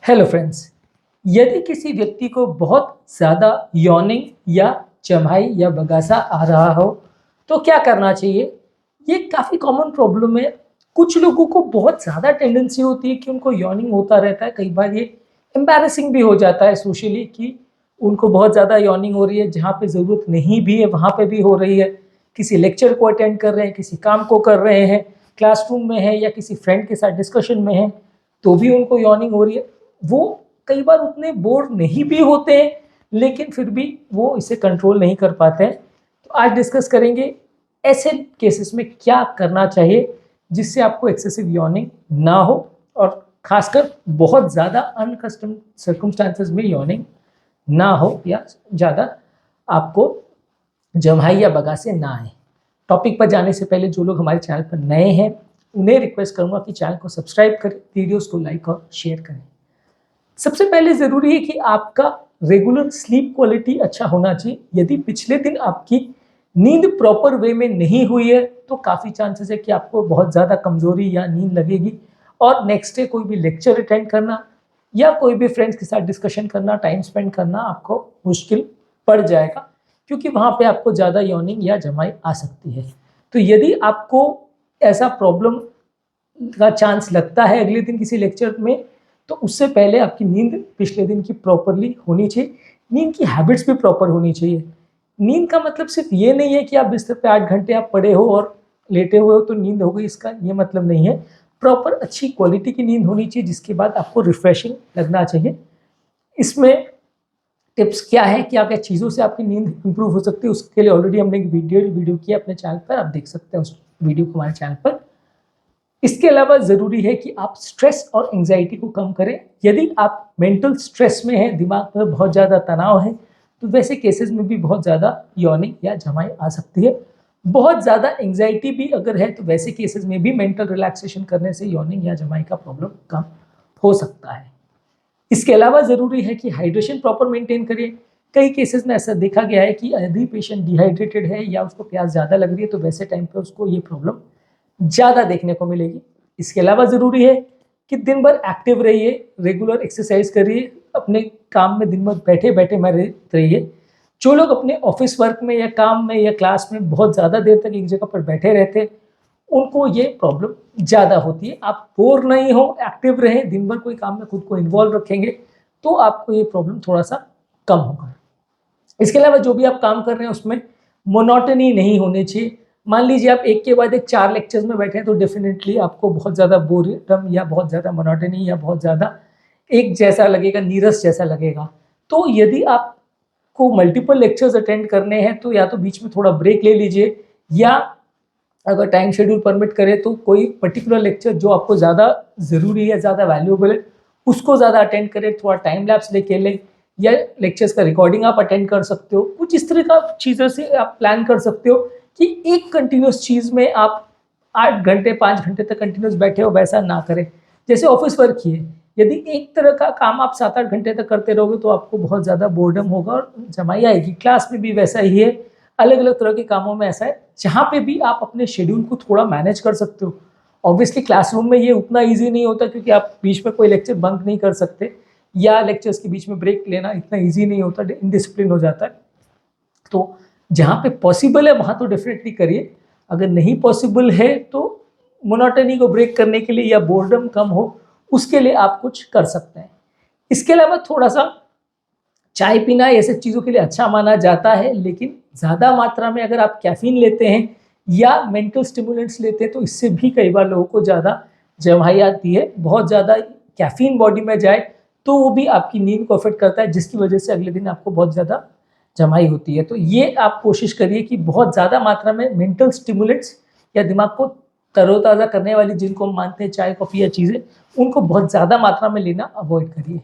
Hello friends. यदि किसी व्यक्ति को बहुत ज़्यादा यॉर्निंग या चम्हाई या बगासा आ रहा हो तो क्या करना चाहिए? ये काफ़ी कॉमन प्रॉब्लम है। कुछ लोगों को बहुत ज़्यादा टेंडेंसी होती है कि उनको यॉर्निंग होता रहता है। कई बार ये एम्बैरेसिंग भी हो जाता है सोशली कि उनको बहुत ज़्यादा यॉर्निंग हो रही है, जहाँ पे ज़रूरत नहीं भी है वहाँ पे भी हो रही है। किसी लेक्चर को अटेंड कर रहे हैं, किसी काम को कर रहे हैं, क्लासरूम में है या किसी फ्रेंड के साथ डिस्कशन में है, तो भी उनको यॉर्निंग हो रही है। वो कई बार उतने बोर नहीं भी होते हैं, लेकिन फिर भी वो इसे कंट्रोल नहीं कर पाते हैं। तो आज डिस्कस करेंगे ऐसे केसेस में क्या करना चाहिए जिससे आपको एक्सेसिव यॉर्निंग ना हो, और खासकर बहुत ज़्यादा अनकस्टम सर्कमस्टांसेस में यॉर्निंग ना हो या ज़्यादा आपको जम्हाई या बगासे ना आए। टॉपिक पर जाने से पहले जो लोग हमारे चैनल पर नए हैं उन्हें रिक्वेस्ट करूँगा कि चैनल को सब्सक्राइब करें, वीडियोस को लाइक और शेयर करें। सबसे पहले ज़रूरी है कि आपका रेगुलर स्लीप क्वालिटी अच्छा होना चाहिए। यदि पिछले दिन आपकी नींद प्रॉपर वे में नहीं हुई है तो काफ़ी चांसेस है कि आपको बहुत ज़्यादा कमज़ोरी या नींद लगेगी, और नेक्स्ट डे कोई भी लेक्चर अटेंड करना या कोई भी फ्रेंड्स के साथ डिस्कशन करना, टाइम स्पेंड करना आपको मुश्किल पड़ जाएगा, क्योंकि वहाँ पे आपको ज़्यादा यॉर्निंग या जमाई आ सकती है। तो यदि आपको ऐसा प्रॉब्लम का चांस लगता है अगले दिन किसी लेक्चर में, तो उससे पहले आपकी नींद पिछले दिन की प्रॉपरली होनी चाहिए। नींद की हैबिट्स भी प्रॉपर होनी चाहिए। नींद का मतलब सिर्फ ये नहीं है कि आप बिस्तर पे 8 घंटे आप पड़े हो और लेटे हुए हो तो नींद हो गई, इसका ये मतलब नहीं है। प्रॉपर अच्छी क्वालिटी की नींद होनी चाहिए, जिसके बाद आपको रिफ्रेशिंग लगना चाहिए। इसमें टिप्स क्या है, क्या क्या चीज़ों से आपकी नींद इंप्रूव हो सकती है, उसके लिए ऑलरेडी हमने एक वीडियो किया अपने चैनल पर, आप देख सकते हैं उस वीडियो को हमारे चैनल पर। इसके अलावा ज़रूरी है कि आप स्ट्रेस और एंजाइटी को कम करें। यदि आप मेंटल स्ट्रेस में हैं, दिमाग में बहुत ज़्यादा तनाव है, तो वैसे केसेस में भी बहुत ज़्यादा यॉर्निंग या जमाई आ सकती है। बहुत ज़्यादा एंजाइटी भी अगर है तो वैसे केसेस में भी मेंटल रिलैक्सेशन करने से यॉर्निंग या जमाई का प्रॉब्लम कम हो सकता है। इसके अलावा ज़रूरी है कि हाइड्रेशन प्रॉपर मेंटेन करिए। कई केसेस में ऐसा देखा गया है कि यदि पेशेंट डिहाइड्रेटेड है या उसको प्यास ज़्यादा लग रही है तो वैसे टाइम पे उसको ये प्रॉब्लम ज़्यादा देखने को मिलेगी। इसके अलावा ज़रूरी है कि दिन भर एक्टिव रहिए, रेगुलर एक्सरसाइज करिए, अपने काम में दिन भर बैठे बैठे मत रहिए। जो लोग अपने ऑफिस वर्क में या काम में या क्लास में बहुत ज़्यादा देर तक एक जगह पर बैठे रहते हैं, उनको ये प्रॉब्लम ज़्यादा होती है। आप बोर नहीं हो, एक्टिव रहें, दिन भर कोई काम में खुद को इन्वॉल्व रखेंगे तो आपको ये प्रॉब्लम थोड़ा सा कम होगा। इसके अलावा जो भी आप काम कर रहे हैं उसमें मोनोटनी नहीं होनी चाहिए। मान लीजिए आप एक के बाद एक 4 लेक्चर्स में बैठे हैं तो डेफिनेटली आपको बहुत ज़्यादा बोरियम या बहुत ज़्यादा मोनोटनी या बहुत ज़्यादा एक जैसा लगेगा, नीरस जैसा लगेगा। तो यदि आपको मल्टीपल लेक्चर्स अटेंड करने हैं तो या तो बीच में थोड़ा ब्रेक ले लीजिए, या अगर टाइम शेड्यूल परमिट करे तो कोई पर्टिकुलर लेक्चर जो आपको ज़्यादा ज़रूरी है, ज़्यादा वैल्यूएबल है, उसको ज़्यादा अटेंड करें। थोड़ा टाइम लैप्स लेके लें, या लेक्चर्स का रिकॉर्डिंग आप अटेंड कर सकते हो। कुछ इस तरह का चीज़ों से आप प्लान कर सकते हो कि एक कंटिन्यूस चीज़ में आप 8 घंटे 5 घंटे तक कंटिन्यूस बैठे हो, वैसा ना करें। जैसे ऑफिस वर्क ही है, यदि एक तरह का काम आप 7-8 घंटे तक करते रहोगे तो आपको बहुत ज़्यादा बोर्डम होगा और जमाई आएगी। क्लास में भी वैसा ही है, अलग अलग तरह के कामों में ऐसा है, जहाँ पे भी आप अपने शेड्यूल को थोड़ा मैनेज कर सकते हो। ऑब्वियसली क्लासरूम में ये उतना ईजी नहीं होता, क्योंकि आप बीच में कोई लेक्चर बंक नहीं कर सकते, या लेक्चर्स के बीच में ब्रेक लेना इतना ईजी नहीं होता, इनडिसिप्लिन हो जाता है। तो जहाँ पे पॉसिबल है वहाँ तो डेफिनेटली करिए। अगर नहीं पॉसिबल है तो मोनोटनी को ब्रेक करने के लिए या बोर्डम कम हो उसके लिए आप कुछ कर सकते हैं। इसके अलावा थोड़ा सा चाय पीना ये सब चीज़ों के लिए अच्छा माना जाता है, लेकिन ज़्यादा मात्रा में अगर आप कैफीन लेते हैं या मेंटल स्टिमुलेंट्स लेते हैं तो इससे भी कई बार लोगों को ज़्यादा जम्हाई आती है। बहुत ज़्यादा कैफीन बॉडी में जाए तो वो भी आपकी नींद को अफेक्ट करता है, जिसकी वजह से अगले दिन आपको बहुत ज़्यादा जमाई होती है। तो ये आप कोशिश करिए कि बहुत ज़्यादा मात्रा में मेंटल स्टिमुलेंट्स या दिमाग को तरोताज़ा करने वाली, जिनको हम मानते हैं चाय कॉफ़ी या चीज़ें, उनको बहुत ज़्यादा मात्रा में लेना अवॉइड करिए।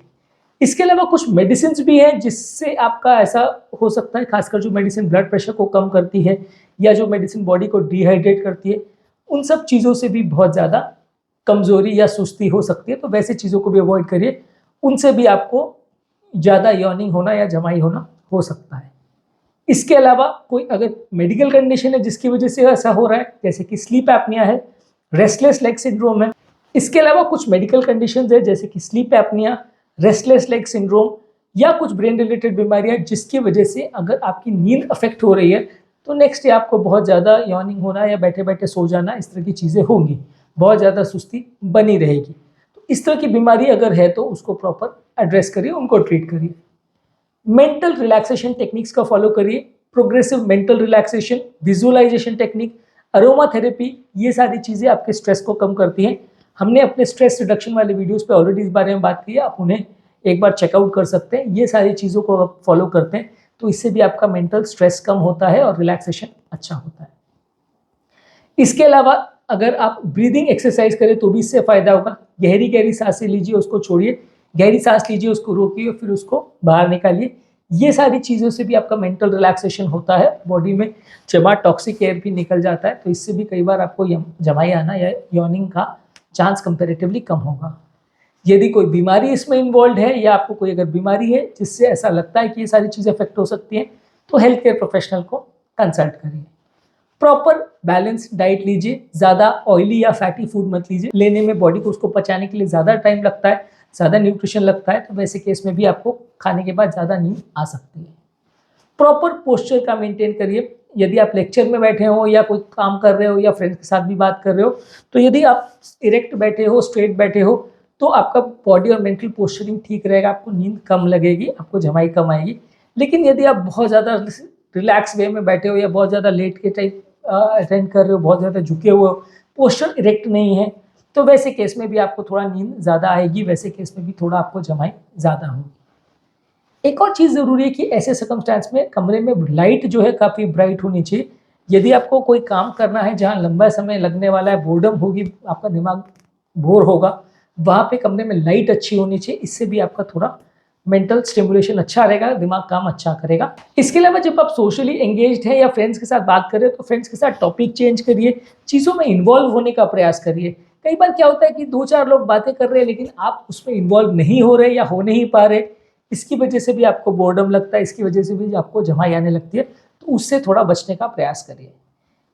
इसके अलावा कुछ मेडिसिन भी हैं जिससे आपका ऐसा हो सकता है, खासकर जो मेडिसिन ब्लड प्रेशर को कम करती है या जो मेडिसिन बॉडी को डिहाइड्रेट करती है, उन सब चीज़ों से भी बहुत ज़्यादा कमज़ोरी या सुस्ती हो सकती है। तो वैसे चीज़ों को भी अवॉइड करिए, उनसे भी आपको ज़्यादा यॉर्निंग होना या जमाई होना हो सकता है। इसके अलावा कोई अगर मेडिकल कंडीशन है जिसकी वजह से ऐसा हो रहा है, जैसे कि स्लीप एपनिया है, रेस्टलेस लेग सिंड्रोम है। इसके अलावा कुछ मेडिकल कंडीशंस है जैसे कि sleep apnoea, restless leg syndrome या कुछ ब्रेन रिलेटेड बीमारियां जिसकी वजह से अगर आपकी नींद अफेक्ट हो रही है तो नेक्स्ट डे आपको बहुत ज़्यादा यॉर्निंग होना या बैठे बैठे सो जाना, इस तरह की चीज़ें होंगी, बहुत ज़्यादा सुस्ती बनी रहेगी। तो इस तरह की बीमारी अगर है तो उसको प्रॉपर एड्रेस करिए, उनको ट्रीट करिए। मेंटल रिलैक्सेशन टेक्निक्स का फॉलो करिए, progressive mental relaxation, visualisation technique, aromatherapy, ये सारी चीज़ें आपके स्ट्रेस को कम करती हैं। हमने अपने स्ट्रेस रिडक्शन वाले वीडियोस पे ऑलरेडी इस बारे में बात की है, आप उन्हें एक बार चेकआउट कर सकते हैं। ये सारी चीज़ों को आप फॉलो करते हैं तो इससे भी आपका मेंटल स्ट्रेस कम होता है और रिलैक्सेशन अच्छा होता है। इसके अलावा अगर आप ब्रीदिंग एक्सरसाइज करें तो भी इससे फ़ायदा होगा। गहरी गहरी सांसें लीजिए, उसको छोड़िए, गहरी सांस लीजिए, उसको रोकिए, फिर उसको बाहर निकालिए। ये सारी चीज़ों से भी आपका मेंटल रिलैक्सेशन होता है, बॉडी में जमा टॉक्सिक एयर भी निकल जाता है, तो इससे भी कई बार आपको जमाई आना या यॉर्निंग का चांस कंपैरेटिवली कम होगा। यदि कोई बीमारी इसमें इन्वॉल्व है या आपको कोई अगर बीमारी है जिससे ऐसा लगता है कि ये सारी चीज़ें अफेक्ट हो सकती हैं तो हेल्थ केयर प्रोफेशनल को कंसल्ट करिए। प्रॉपर बैलेंस डाइट लीजिए, ज़्यादा ऑयली या फैटी फूड मत लीजिए, लेने में बॉडी को उसको पचाने के लिए ज़्यादा टाइम लगता है, ज़्यादा न्यूट्रिशन लगता है, तो वैसे केस में भी आपको खाने के बाद ज़्यादा नींद आ सकती है। प्रॉपर पोस्चर का मेंटेन करिए, यदि आप लेक्चर में बैठे हो या कोई काम कर रहे हो या फ्रेंड्स के साथ भी बात कर रहे हो तो यदि आप इरेक्ट बैठे हो, स्ट्रेट बैठे हो तो आपका बॉडी और मेंटल पोस्चरिंग ठीक रहेगा, आपको नींद कम लगेगी, आपको जमाई कम आएगी। लेकिन यदि आप बहुत ज़्यादा रिलैक्स वे में बैठे हो या बहुत ज़्यादा लेट के टाइप अटेंड कर रहे हो, बहुत ज़्यादा झुके हुए हो, पोस्चर इरेक्ट नहीं है, तो वैसे केस में भी आपको थोड़ा नींद ज़्यादा आएगी, वैसे केस में भी थोड़ा आपको जमाई ज़्यादा होगी। एक और चीज़ ज़रूरी है कि ऐसे सर्कमस्टेंस में कमरे में लाइट जो है काफ़ी ब्राइट होनी चाहिए। यदि आपको कोई काम करना है जहाँ लंबा समय लगने वाला है, बोर्डम होगी, आपका दिमाग बोर होगा, वहाँ पे कमरे में लाइट अच्छी होनी चाहिए, इससे भी आपका थोड़ा मेंटल स्टिमुलेशन अच्छा रहेगा, दिमाग काम अच्छा करेगा। इसके अलावा जब आप सोशली एंगेज्ड है या फ्रेंड्स के साथ बात कर रहे हो तो फ्रेंड्स के साथ टॉपिक चेंज करिए, चीज़ों में इन्वॉल्व होने का प्रयास करिए। कई बार क्या होता है कि 2-4 लोग बातें कर रहे हैं लेकिन आप उसमें इन्वॉल्व नहीं हो रहे या हो नहीं पा रहे, इसकी वजह से भी आपको बोर्डम लगता है, इसकी वजह से भी आपको जमाई आने लगती है, तो उससे थोड़ा बचने का प्रयास करिए।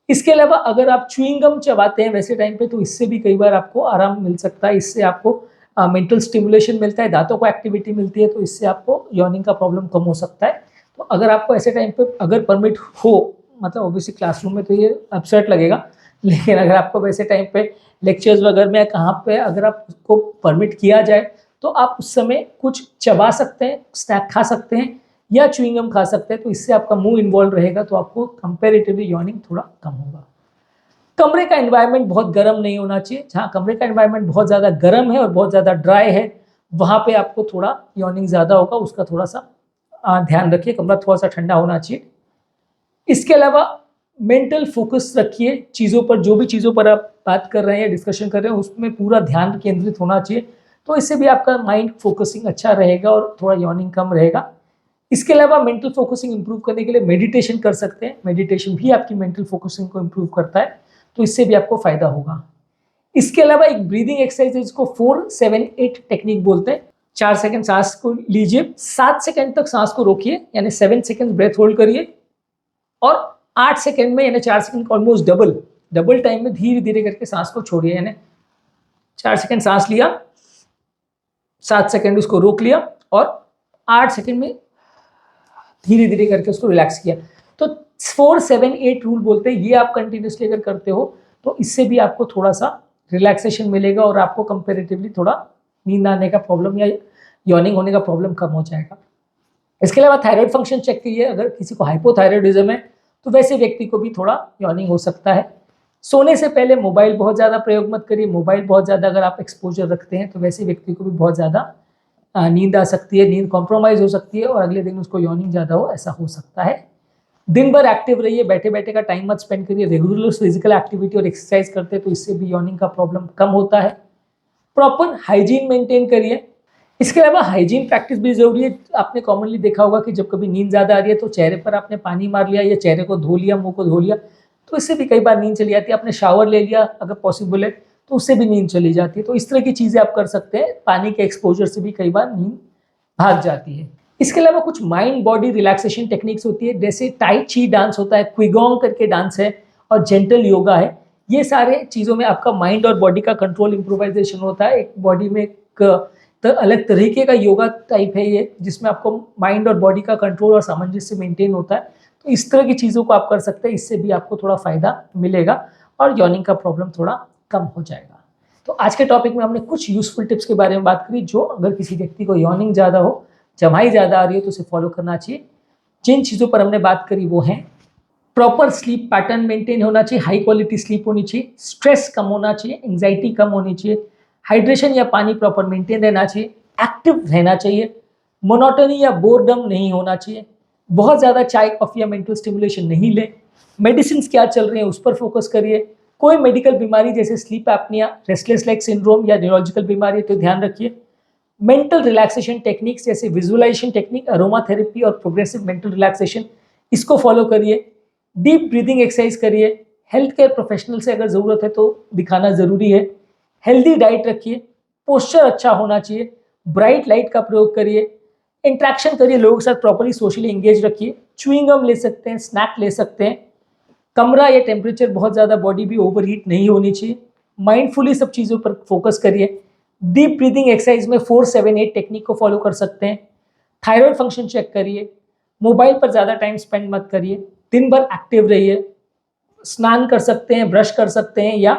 इसके अलावा अगर आप च्युइंग गम चबाते हैं वैसे टाइम पे तो इससे भी कई बार आपको आराम मिल सकता है, इससे आपको मेंटल स्टिमुलेशन मिलता है, दांतों को एक्टिविटी मिलती है, तो इससे आपको यॉर्निंग का प्रॉब्लम कम हो सकता है। तो अगर आपको ऐसे टाइम पे अगर परमिट हो, मतलब ऑब्वियसली क्लासरूम में तो ये अपसेट लगेगा, लेकिन अगर आपको वैसे टाइम पे लेक्चर्स वगैरह में कहाँ पे अगर आपको परमिट किया जाए तो आप उस समय कुछ चबा सकते हैं, स्नैक खा सकते हैं या च्युइंग गम खा सकते हैं, तो इससे आपका मुंह इन्वॉल्व रहेगा, तो आपको कंपैरेटिवली यॉर्निंग थोड़ा कम होगा। कमरे का एनवायरनमेंट बहुत गर्म नहीं होना चाहिए, जहाँ कमरे का एनवायरनमेंट बहुत ज़्यादा गर्म है और बहुत ज़्यादा ड्राई है वहाँ पे आपको थोड़ा यॉर्निंग ज़्यादा होगा, उसका थोड़ा सा ध्यान रखिए, कमरा थोड़ा सा ठंडा होना चाहिए। इसके अलावा मेंटल फोकस रखिए, चीज़ों पर, जो भी चीज़ों पर आप बात कर रहे हैं या डिस्कशन कर रहे हैं उसमें पूरा ध्यान केंद्रित होना चाहिए, तो इससे भी आपका माइंड फोकसिंग अच्छा रहेगा और थोड़ा यॉर्निंग कम रहेगा। इसके अलावा मेंटल फोकसिंग इंप्रूव करने के लिए मेडिटेशन कर सकते हैं, मेडिटेशन भी आपकी मेंटल फोकसिंग को इंप्रूव करता है, तो इससे भी आपको फायदा होगा। इसके अलावा एक ब्रीदिंग एक्सरसाइज है जिसको 4-7-8 टेक्निक बोलते हैं। 4 सेकंड सांस को लीजिए, 7 सेकंड तक सांस को रोकिए, यानी 7 सेकंड ब्रेथ होल्ड करिए और 8 सेकंड में, यानी 4 सेकंड ऑलमोस्ट डबल टाइम में धीरे धीरे करके सांस को छोड़िए, यानी 4 सेकंड सांस लिया, 7 सेकंड उसको रोक लिया और 8 सेकंड में धीरे धीरे करके उसको रिलैक्स किया। तो 4-7-8 रूल बोलते हैं, ये आप कंटिन्यूसली अगर करते हो तो इससे भी आपको थोड़ा सा रिलैक्सेशन मिलेगा और आपको कंपेरेटिवली थोड़ा नींद आने का प्रॉब्लम या यॉर्निंग होने का प्रॉब्लम कम हो जाएगा। इसके अलावा थायराइड फंक्शन चेक करिए, अगर किसी को हाइपोथायराइडिज्म है तो वैसे व्यक्ति को भी थोड़ा यॉर्निंग हो सकता है। सोने से पहले मोबाइल बहुत ज़्यादा प्रयोग मत करिए, मोबाइल बहुत ज़्यादा अगर आप एक्सपोजर रखते हैं तो वैसे व्यक्ति को भी बहुत ज़्यादा नींद आ सकती है, नींद कॉम्प्रोमाइज़ हो सकती है और अगले दिन उसको यॉर्निंग ज़्यादा हो, ऐसा हो सकता है। दिन भर एक्टिव रहिए, बैठे बैठे का टाइम मत स्पेंड करिए, रेगुलर फिजिकल एक्टिविटी और एक्सरसाइज करते हैं तो इससे भी यॉर्निंग का प्रॉब्लम कम होता है। प्रॉपर हाइजीन मेंटेन करिए। इसके अलावा हाइजीन प्रैक्टिस भी जरूरी है। आपने कॉमनली देखा होगा कि जब कभी नींद ज़्यादा आ रही है तो चेहरे पर आपने पानी मार लिया या चेहरे को धो लिया, मुंह को धो लिया, तो इससे भी कई बार नींद चली जाती है। आपने शावर ले लिया अगर पॉसिबल है तो उससे भी नींद चली जाती है। तो इस तरह की चीज़ें आप कर सकते हैं, पानी के एक्सपोजर से भी कई बार नींद भाग जाती है। इसके अलावा कुछ माइंड बॉडी रिलैक्सेशन टेक्निक्स होती है, जैसे टाई ची डांस होता है, क्विगोंग करके डांस है और जेंटल योगा है। ये सारे चीज़ों में आपका माइंड और बॉडी का कंट्रोल इम्प्रोवाइजेशन होता है, एक बॉडी में एक अलग तरीके का योगा टाइप है ये, जिसमें आपको माइंड और बॉडी का कंट्रोल और सामंजस्य मेंटेन होता है। तो इस तरह की चीज़ों को आप कर सकते हैं, इससे भी आपको थोड़ा फ़ायदा मिलेगा और यॉर्निंग का प्रॉब्लम थोड़ा कम हो जाएगा। तो आज के टॉपिक में हमने कुछ यूजफुल टिप्स के बारे में बात करी, जो अगर किसी व्यक्ति को यॉर्निंग ज़्यादा हो, जमाई ज़्यादा आ रही हो, तो उसे फॉलो करना चाहिए। जिन चीज़ों पर हमने बात करी वो हैं प्रॉपर स्लीप पैटर्न मेंटेन होना चाहिए, हाई क्वालिटी स्लीप होनी चाहिए, स्ट्रेस कम होना चाहिए, एंग्जाइटी कम होनी चाहिए, हाइड्रेशन या पानी प्रॉपर मेंटेन रहना चाहिए, एक्टिव रहना चाहिए, मोनोटनी या बोरडम नहीं होना चाहिए, बहुत ज़्यादा चाय कॉफ़ी या मेंटल स्टिमुलेशन नहीं लें, मेडिसिन क्या चल रही हैं उस पर फोकस करिए, कोई मेडिकल बीमारी जैसे sleep apnoea, restless leg syndrome या न्यूरोलॉजिकल बीमारी तो ध्यान रखिए, मेंटल रिलैक्सेशन टेक्निक्स जैसे विजुअलाइजेशन टेक्निक, अरोमा थेरेपी और प्रोग्रेसिव मेंटल रिलैक्सेशन, इसको फॉलो करिए, डीप ब्रीदिंग एक्सरसाइज करिए, हेल्थ केयर प्रोफेशनल से अगर ज़रूरत है तो दिखाना ज़रूरी है, हेल्दी डाइट रखिए, पोस्चर अच्छा होना चाहिए, ब्राइट लाइट का प्रयोग करिए, इंट्रैक्शन करिए, लोगों के साथ प्रॉपर्ली सोशली एंगेज रखिए, च्युइंग गम ले सकते हैं, स्नैक ले सकते हैं, कमरा या टेम्परेचर बहुत ज़्यादा बॉडी भी ओवरहीट नहीं होनी चाहिए, माइंडफुली सब चीज़ों पर फोकस करिए, डीप ब्रीदिंग एक्सरसाइज में 4-7-8 टेक्निक को फॉलो कर सकते हैं, थायराइड फंक्शन चेक करिए, मोबाइल पर ज़्यादा टाइम स्पेंड मत करिए, दिन भर एक्टिव रहिए, स्नान कर सकते हैं, ब्रश कर सकते हैं या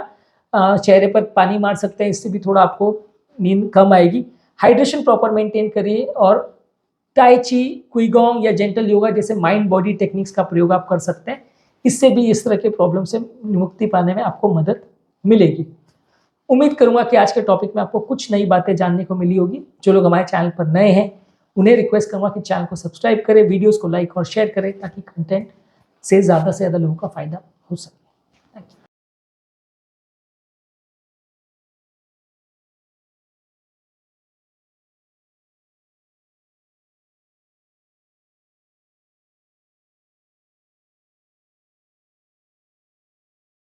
चेहरे पर पानी मार सकते हैं, इससे भी थोड़ा आपको नींद कम आएगी, हाइड्रेशन प्रॉपर मेंटेन करिए और टाई ची, क्विगोंग या जेंटल योगा जैसे माइंड बॉडी टेक्निक्स का प्रयोग आप कर सकते हैं, इससे भी इस तरह के प्रॉब्लम से मुक्ति पाने में आपको मदद मिलेगी। उम्मीद करूंगा कि आज के टॉपिक में आपको कुछ नई बातें जानने को मिली होगी। जो लोग हमारे चैनल पर नए हैं उन्हें रिक्वेस्ट करूंगा कि चैनल को सब्सक्राइब करें, वीडियोस को लाइक और शेयर करें, ताकि कंटेंट से ज़्यादा लोगों का फायदा हो सके।